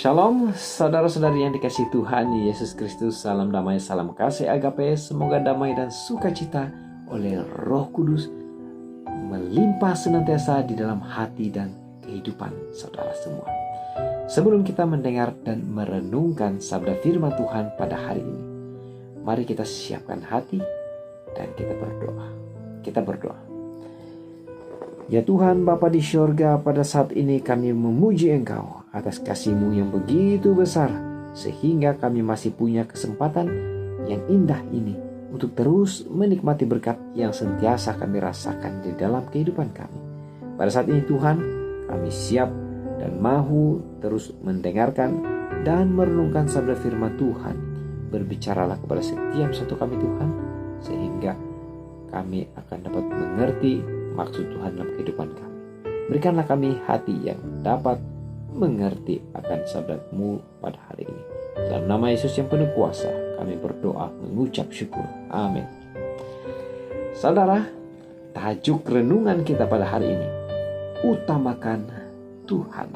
Shalom, saudara-saudari yang dikasihi Tuhan Yesus Kristus. Salam damai, salam kasih agape. Semoga damai dan sukacita oleh Roh Kudus melimpah senantiasa di dalam hati dan kehidupan saudara semua. Sebelum kita mendengar dan merenungkan sabda firman Tuhan pada hari ini, mari kita siapkan hati dan kita berdoa. Kita berdoa. Ya Tuhan Bapa di syurga, pada saat ini kami memuji Engkau atas kasih-Mu yang begitu besar, sehingga kami masih punya kesempatan yang indah ini untuk terus menikmati berkat yang sentiasa kami rasakan di dalam kehidupan kami. Pada saat ini Tuhan, kami siap dan mahu terus mendengarkan dan merenungkan sabda firman Tuhan. Berbicaralah kepada setiap satu kami Tuhan, sehingga kami akan dapat mengerti maksud Tuhan dalam kehidupan kami. Berikanlah kami hati yang dapat mengerti akan sabda-Mu pada hari ini. Dalam nama Yesus yang penuh kuasa, kami berdoa mengucap syukur. Amin. Saudara, tajuk renungan kita pada hari ini, utamakan Tuhan.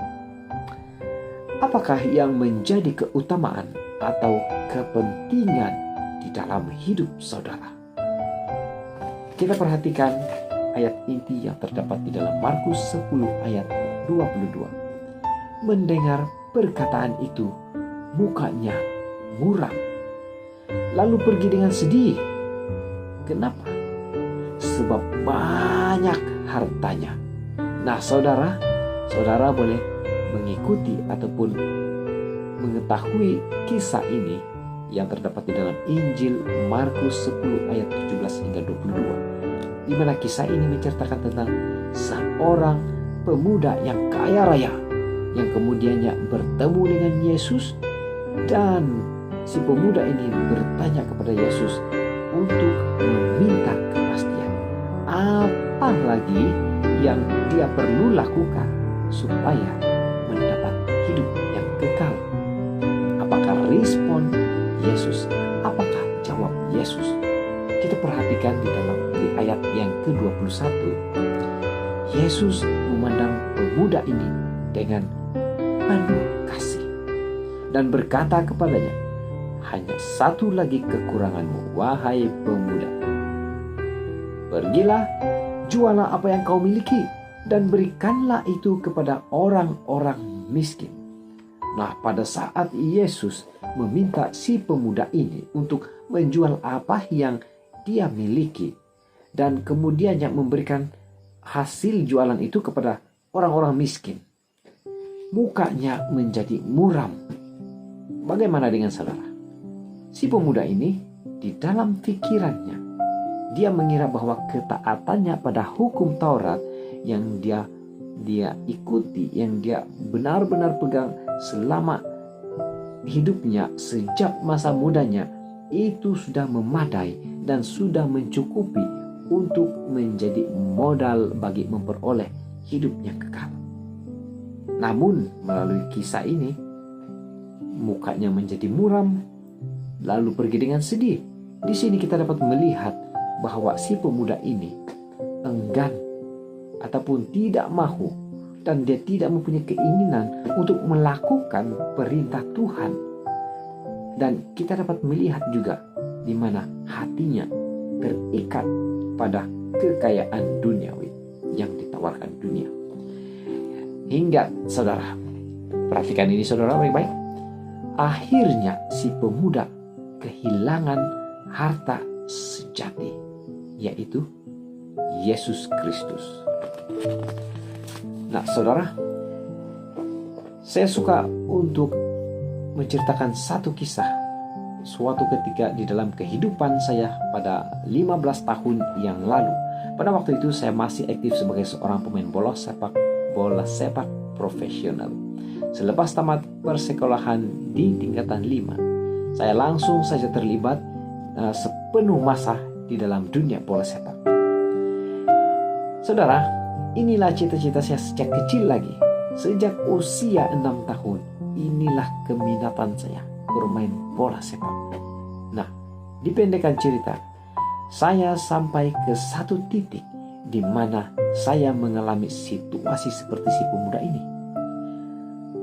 Apakah yang menjadi keutamaan atau kepentingan di dalam hidup saudara? Kita perhatikan ayat inti yang terdapat di dalam Markus 10 ayat 22. Mendengar perkataan itu, mukanya muram, lalu pergi dengan sedih. Kenapa? Sebab banyak hartanya. Nah saudara boleh mengikuti ataupun mengetahui kisah ini yang terdapat di dalam Injil Markus 10 ayat 17 hingga 22, di mana kisah ini menceritakan tentang seorang pemuda yang kaya raya yang kemudiannya bertemu dengan Yesus, dan si pemuda ini bertanya kepada Yesus untuk meminta kepastian apa lagi yang dia perlu lakukan supaya mendapat hidup yang kekal. Apakah respon Yesus? Apakah jawab Yesus? Kita perhatikan di ayat yang ke-21. Yesus memandang pemuda ini dengan penuh kasih dan berkata kepadanya, hanya satu lagi kekuranganmu, wahai pemuda. Pergilah, jualah apa yang kau miliki dan berikanlah itu kepada orang-orang miskin. Nah, pada saat Yesus meminta si pemuda ini untuk menjual apa yang dia miliki dan kemudiannya memberikan hasil jualan itu kepada orang-orang miskin, mukanya menjadi muram. Bagaimana dengan saudara? Si pemuda ini di dalam pikirannya, dia mengira bahwa ketaatannya pada hukum Taurat yang dia ikuti, yang dia benar-benar pegang selama hidupnya sejak masa mudanya, itu sudah memadai dan sudah mencukupi untuk menjadi modal bagi memperoleh hidup yang kekal. Namun melalui kisah ini, mukanya menjadi muram, lalu pergi dengan sedih. Di sini kita dapat melihat bahwa si pemuda ini enggan ataupun tidak mahu, dan dia tidak mempunyai keinginan untuk melakukan perintah Tuhan. Dan kita dapat melihat juga di mana hatinya terikat pada kekayaan duniawi yang ditawarkan dunia. Hingga saudara, perhatikan ini saudara baik-baik. Akhirnya si pemuda kehilangan harta sejati, yaitu Yesus Kristus. Nah saudara, saya suka untuk menceritakan satu kisah. Suatu ketika di dalam kehidupan saya pada 15 tahun yang lalu. Pada waktu itu saya masih aktif sebagai seorang pemain bola sepak profesional. Selepas tamat persekolahan di tingkatan 5, saya langsung saja terlibat sepenuh masa di dalam dunia bola sepak. Saudara, inilah cita-cita saya sejak kecil lagi. Sejak usia 6 tahun, inilah keminatan saya bermain bola sepak. Nah, dipendekkan cerita, saya sampai ke satu titik di mana saya mengalami situasi seperti si pemuda ini.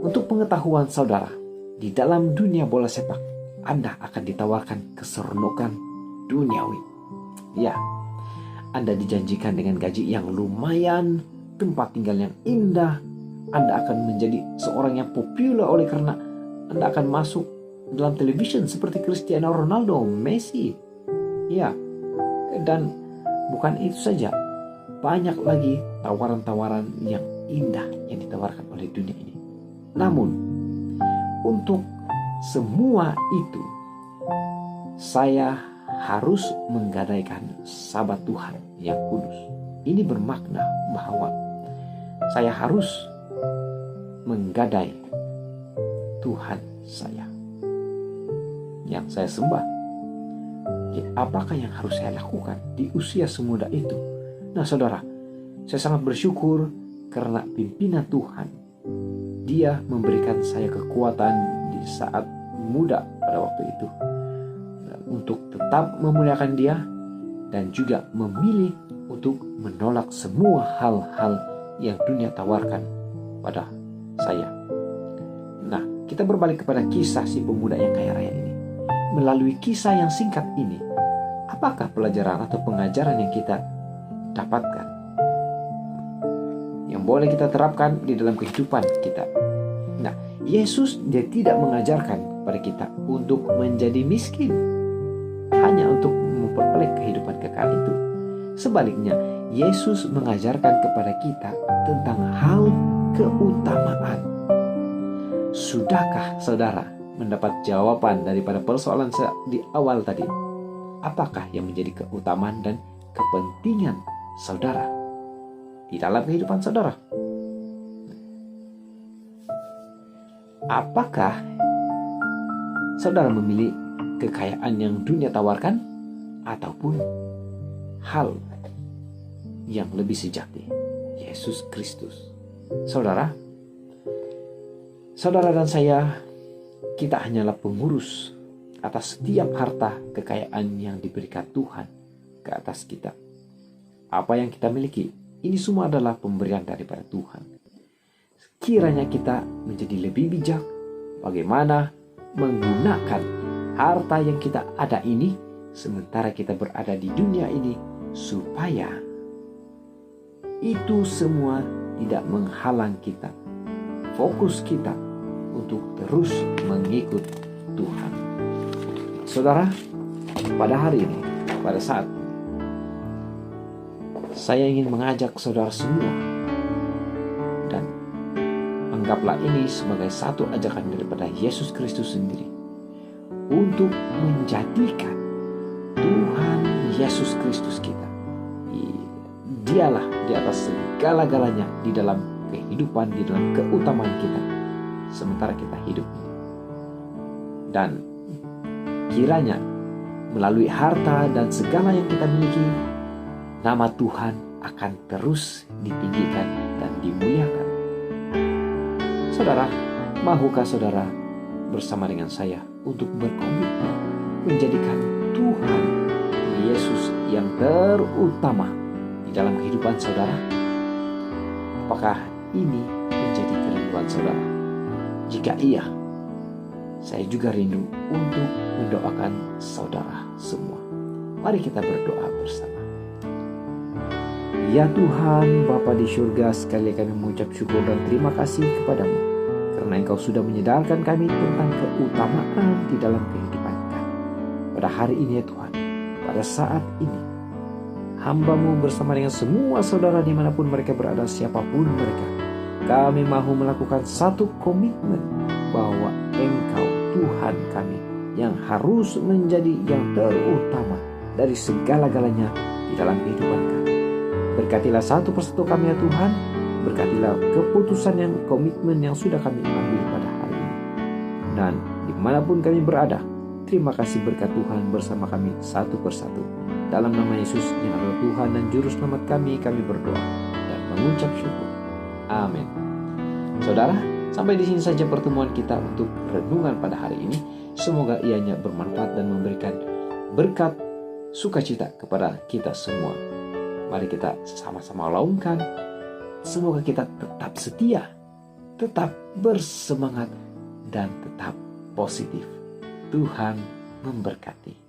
Untuk pengetahuan saudara, di dalam dunia bola sepak, Anda akan ditawarkan keseronokan duniawi. Ya, Anda dijanjikan dengan gaji yang lumayan, tempat tinggal yang indah. Anda akan menjadi seorang yang populer oleh karena Anda akan masuk dalam television seperti Cristiano Ronaldo, Messi. Ya, dan bukan itu saja, banyak lagi tawaran-tawaran yang indah yang ditawarkan oleh dunia ini. Namun, untuk semua itu, saya harus menggadaikan sahabat Tuhan yang kudus. Ini bermakna bahwa saya harus menggadai Tuhan saya yang saya sembah. Apakah yang harus saya lakukan di usia semuda itu? Nah saudara, saya sangat bersyukur karena pimpinan Tuhan, Dia memberikan saya kekuatan di saat muda pada waktu itu untuk tetap memuliakan Dia dan juga memilih untuk menolak semua hal-hal yang dunia tawarkan pada saya. Nah, kita berbalik kepada kisah si pemuda yang kaya raya ini. Melalui kisah yang singkat ini, apakah pelajaran atau pengajaran yang kita dapatkan yang boleh kita terapkan di dalam kehidupan kita? Nah, Yesus Dia tidak mengajarkan kepada kita untuk menjadi miskin hanya untuk memperoleh kehidupan kekal itu. Sebaliknya, Yesus mengajarkan kepada kita tentang hal keutamaan. Sudahkah saudara mendapat jawaban daripada persoalan di awal tadi? Apakah yang menjadi keutamaan dan kepentingan saudara di dalam kehidupan saudara? Apakah saudara memilih kekayaan yang dunia tawarkan ataupun hal yang lebih sejati, Yesus Kristus? Saudara dan saya, kita hanyalah pengurus atas setiap harta kekayaan yang diberikan Tuhan ke atas kita. Apa yang kita miliki, ini semua adalah pemberian daripada Tuhan. Kiranya kita menjadi lebih bijak bagaimana menggunakan harta yang kita ada ini sementara kita berada di dunia ini, supaya itu semua tidak menghalang kita, fokus kita untuk terus mengikut Tuhan. Saudara, pada hari ini, pada saat saya ingin mengajak saudara semua, dan anggaplah ini sebagai satu ajakan daripada Yesus Kristus sendiri, untuk menjadikan Tuhan Yesus Kristus kita, Dialah di atas segala-galanya di dalam kehidupan, di dalam keutamaan kita sementara kita hidup ini. Dan kiranya melalui harta dan segala yang kita miliki, nama Tuhan akan terus ditinggikan dan dimuliakan. Saudara, mahukah saudara bersama dengan saya untuk berkomitmen menjadikan Tuhan Yesus yang terutama di dalam kehidupan saudara? Apakah ini menjadi kerinduan saudara? Jika iya, saya juga rindu untuk mendoakan saudara semua. Mari kita berdoa bersama. Ya Tuhan, Bapa di surga, sekali kami mengucap syukur dan terima kasih kepadamu karena Engkau sudah menyadarkan kami tentang keutamaan di dalam kehidupan kami. Pada hari ini ya Tuhan, pada saat ini, hamba-Mu bersama dengan semua saudara dimanapun mereka berada, siapapun mereka, kami mahu melakukan satu komitmen bahwa Engkau Tuhan kami yang harus menjadi yang terutama dari segala-galanya di dalam kehidupan kami. Berkatilah satu persatu kami ya Tuhan, berkatilah keputusan yang komitmen yang sudah kami ambil pada hari ini. Dan dimanapun kami berada, terima kasih berkat Tuhan bersama kami satu persatu. Dalam nama Yesus yang adalah Tuhan dan Juru Selamat kami berdoa dan mengucap syukur. Amin. Saudara, sampai di sini saja pertemuan kita untuk renungan pada hari ini. Semoga ianya bermanfaat dan memberikan berkat sukacita kepada kita semua. Mari kita sama-sama laungkan. Semoga kita tetap setia tetap bersemangat dan tetap positif. Tuhan memberkati.